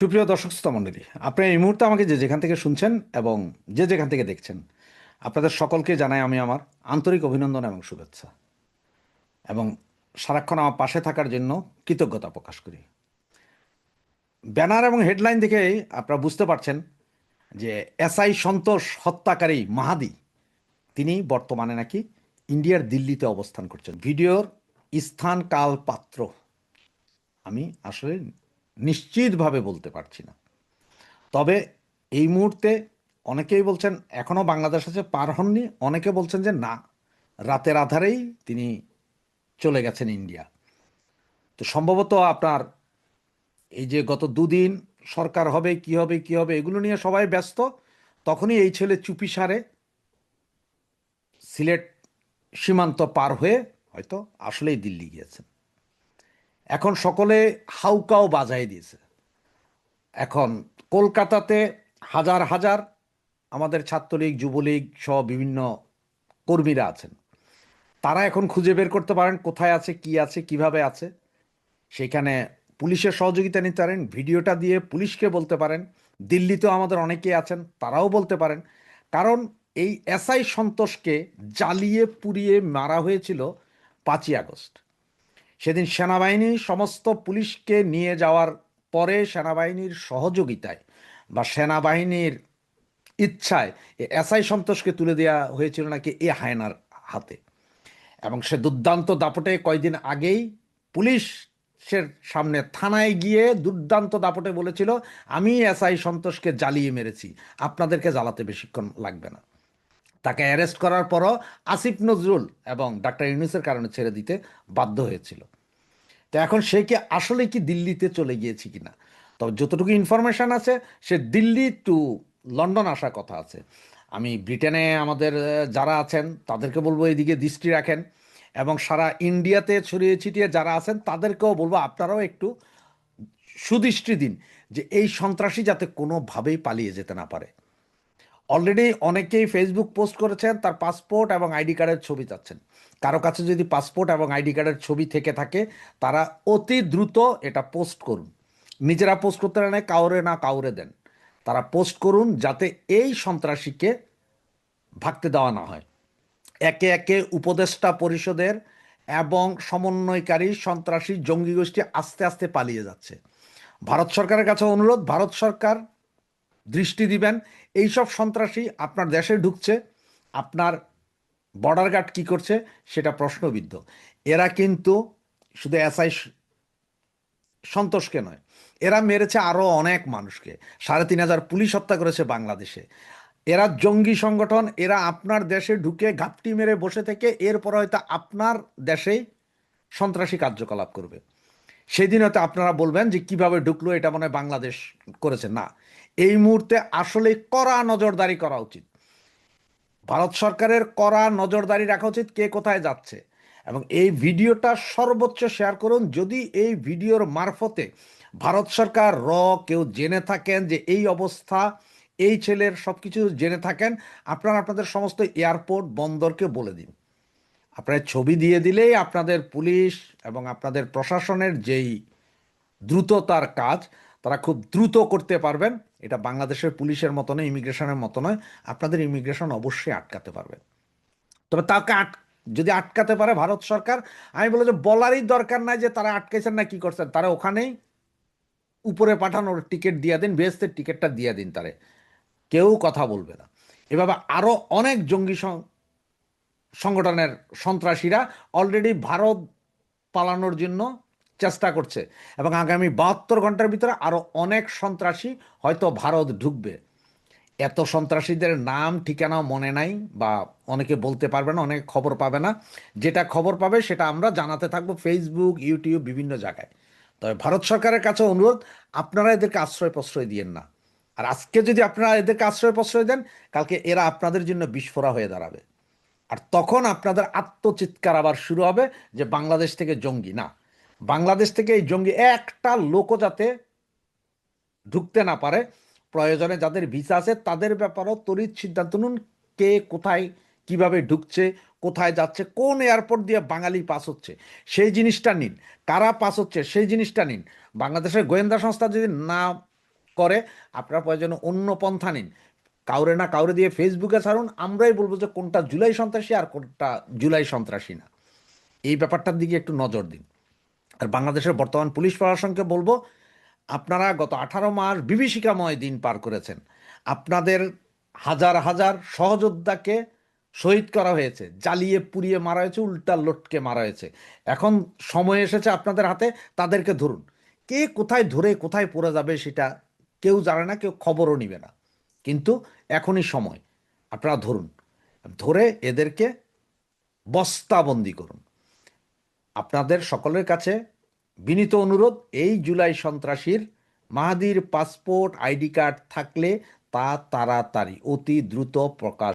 সুপ্রিয় দর্শক শ্রোতা মণ্ডলী, আপনি এই মুহূর্তে আমাকে যে যেখান থেকে শুনছেন এবং যে যেখান থেকে দেখছেন, আপনাদের সকলকে জানাই আমি আমার আন্তরিক অভিনন্দন এবং শুভেচ্ছা, এবং সারাক্ষণ আমার পাশে থাকার জন্য কৃতজ্ঞতা প্রকাশ করি। ব্যানার এবং হেডলাইন দেখেই আপনারা বুঝতে পারছেন যে এসআই সন্তোষ হত্যাকারী মাহাদি তিনি বর্তমানে নাকি ইন্ডিয়ার দিল্লিতে অবস্থান করছেন। ভিডিওর স্থান কাল পাত্র আমি আসলে নিশ্চিতভাবে বলতে পারছি না, তবে এই মুহূর্তে অনেকেই বলছেন এখনও বাংলাদেশ আছে, পার হননি। অনেকে বলছেন যে না, রাতের আধারেই তিনি চলে গেছেন ইন্ডিয়া। তো সম্ভবত আপনার এই যে গত দুদিন সরকার হবে কি হবে কি হবে এগুলো নিয়ে সবাই ব্যস্ত, তখনই এই ছেলে চুপিসারে সিলেট সীমান্ত পার হয়ে হয়তো আসলেই দিল্লি গিয়েছেন। এখন সকলে হাউকাও বাজায় দিয়েছে। এখন কলকাতাতে হাজার হাজার আমাদের ছাত্রলীগ যুবলীগ সহ বিভিন্ন কর্মীরা আছেন, তারা এখন খুঁজে বের করতে পারেন কোথায় আছে, কি আছে, কিভাবে আছে। সেখানে পুলিশের সহযোগিতা নিতে পারেন, ভিডিওটা দিয়ে পুলিশকে বলতে পারেন। দিল্লিতেও আমাদের অনেকেই আছেন, তারাও বলতে পারেন। কারণ এই এসআই সন্তোষকে জ্বালিয়ে পুড়িয়ে মারা হয়েছিল 5ই আগস্ট। সেদিন সেনাবাহিনী সমস্ত পুলিশকে নিয়ে যাওয়ার পরে সেনাবাহিনীর সহযোগিতায় বা সেনাবাহিনীর ইচ্ছায় এসআই সন্তোষকে তুলে দেওয়া হয়েছিল নাকি এ হায়নার হাতে। এবং সে দুর্দান্ত দাপটে কয়েকদিন আগেই পুলিশের সামনে থানায় গিয়ে দুর্দান্ত দাপটে বলেছিল, আমি এসআই সন্তোষকে জ্বালিয়ে মেরেছি, আপনাদেরকে জ্বালাতে বেশিক্ষণ লাগবে না। তাকে অ্যারেস্ট করার পরও আসিফ নজরুল এবং ডাক্তার ইউনূসের কারণে ছেড়ে দিতে বাধ্য হয়েছিল। তো এখন সে কি আসলে কি দিল্লিতে চলে গিয়েছে কিনা, তবে যতটুকু ইনফরমেশন আছে সে দিল্লি টু লন্ডন আসার কথা আছে। আমি ব্রিটেনে আমাদের যারা আছেন তাদেরকে বলবো এদিকে দৃষ্টি রাখেন, এবং সারা ইন্ডিয়াতে ছড়িয়ে ছিটিয়ে যারা আছেন তাদেরকেও বলবো আপনারাও একটু সুদৃষ্টি দিন যে এই সন্ত্রাসী যাতে কোনোভাবেই পালিয়ে যেতে না পারে। অলরেডি অনেকেই ফেসবুক পোস্ট করেছেন তার পাসপোর্ট এবং আইডি কার্ডের ছবি চাচ্ছেন। কারো কাছে যদি পাসপোর্ট এবং আইডি কার্ডের ছবি থেকে থাকে, তারা অতি দ্রুত এটা পোস্ট করুন। নিজেরা পোস্ট করতে না, কাউরে না কাউরে দেন, তারা পোস্ট করুন যাতে এই সন্ত্রাসীকে ভাগতে দেওয়া না হয়। একে একে উপদেষ্টা পরিষদের এবং সমন্বয়কারী সন্ত্রাসী জঙ্গি গোষ্ঠী আস্তে আস্তে পালিয়ে যাচ্ছে। ভারত সরকারের কাছে অনুরোধ, ভারত সরকার দৃষ্টি দিবেন। এইসব সন্ত্রাসী আপনার দেশে ঢুকছে, আপনার বর্ডার গার্ড কী করছে সেটা প্রশ্নবিদ্ধ। এরা কিন্তু শুধু এসআই সন্তোষকে নয়, এরা মেরেছে আরও অনেক মানুষকে। 3,500 পুলিশ হত্যা করেছে বাংলাদেশে। এরা জঙ্গি সংগঠন, এরা আপনার দেশে ঢুকে ঘাপটি মেরে বসে থেকে এরপর হয়তো আপনার দেশেই সন্ত্রাসী কার্যকলাপ করবে। সেদিন হয়তো আপনারা বলবেন যে কিভাবে ঢুকলো, এটা মনে হয় বাংলাদেশ করেছে। না, এই মুহূর্তে আসলে কড়া নজরদারি করা উচিত। ভারত সরকারের কড়া নজরদারি রাখা উচিত কে কোথায় যাচ্ছে। এবং এই ভিডিওটা সর্বোচ্চ শেয়ার করুন। যদি এই ভিডিওর মারফতে ভারত সরকার কেউ জেনে থাকেন যে এই অবস্থা, এই ছেলের সব কিছু জেনে থাকেন, আপনারা আপনাদের সমস্ত এয়ারপোর্ট বন্দরকে বলে দিন। আপনার ছবি দিয়ে দিলেই আপনাদের পুলিশ এবং আপনাদের প্রশাসনের যেই দ্রুততার কাজ, তারা খুব দ্রুত করতে পারবেন। এটা বাংলাদেশের পুলিশের মতো নয়, ইমিগ্রেশনের মতো নয়। আপনাদের ইমিগ্রেশন অবশ্যই আটকাতে পারবে। তবে তাকে যদি আটকাতে পারে ভারত সরকার, আমি বলবো যে বলারই দরকার নাই যে তারা আটকেছেন না কি করছেন, তারা ওখানেই উপরে পাঠানোর টিকিট দিয়ে দিন, বেহেস্তের টিকিটটা দিয়ে দিন, তারে কেউ কথা বলবে না। এভাবে আরও অনেক জঙ্গি সংগঠনের সন্ত্রাসীরা অলরেডি ভারত পালানোর জন্য চেষ্টা করছে, এবং আগামী 72 ঘন্টার ভিতরে আরও অনেক সন্ত্রাসী হয়তো ভারত ঢুকবে। এত সন্ত্রাসীদের নাম ঠিকানাও মনে নাই, বা অনেকে বলতে পারবে না, অনেকে খবর পাবে না। যেটা খবর পাবে সেটা আমরা জানাতে থাকবো ফেসবুক, ইউটিউব, বিভিন্ন জায়গায়। তবে ভারত সরকারের কাছে অনুরোধ, আপনারা এদেরকে আশ্রয় প্রশ্রয় দিয়েন না। আর আজকে যদি আপনারা এদেরকে আশ্রয় প্রশ্রয় দেন, কালকে এরা আপনাদের জন্য বিস্ফোরা হয়ে দাঁড়াবে। আর তখন আপনাদের আত্মচিৎকার আবার শুরু হবে যে বাংলাদেশ থেকে জঙ্গি না, বাংলাদেশ থেকে এই জঙ্গি একটা লোকও যাতে ঢুকতে না পারে। প্রয়োজনে যাদের ভিসা আছে তাদের ব্যাপারেও তড়িৎ সিদ্ধান্ত নিন, কে কোথায় কিভাবে ঢুকছে, কোথায় যাচ্ছে, কোন এয়ারপোর্ট দিয়ে বাঙালি পাস হচ্ছে সেই জিনিসটা নিন, কারা পাস হচ্ছে সেই জিনিসটা নিন। বাংলাদেশের গোয়েন্দা সংস্থা যদি না করে আপনারা প্রয়োজনে অন্য পন্থা নিন, কাউরে না কাউরে দিয়ে ফেসবুকে ছাড়ুন, আমরাই বলবো যে কোনটা জুলাই সন্ত্রাসী আর কোনটা জুলাই সন্ত্রাসী না। এই ব্যাপারটার দিকে একটু নজর দিন। আর বাংলাদেশের বর্তমান পুলিশ প্রশাসনকে বলবো, আপনারা গত 18 মাস বিভীষিকাময় দিন পার করেছেন। আপনাদের হাজার হাজার সহযোদ্ধাকে শহীদ করা হয়েছে, জ্বালিয়ে পুড়িয়ে মারা হয়েছে, উল্টা লটকে মারা হয়েছে। এখন সময় এসেছে আপনাদের হাতে, তাদেরকে ধরুন। কে কোথায় ধরে কোথায় পড়ে যাবে সেটা কেউ জানে না, কেউ খবরও নিবে না, কিন্তু এখনই সময়। আপনারা ধরুন, ধরে এদেরকে বস্তাবন্দি করুন। আপনাদের সকলের কাছে বিনীত অনুরোধ, এই জুলাই সন্ত্রাসীর মাহাদির পাসপোর্ট আইডি কার্ড থাকলে তা তাড়াতাড়ি অতি দ্রুত প্রকাশ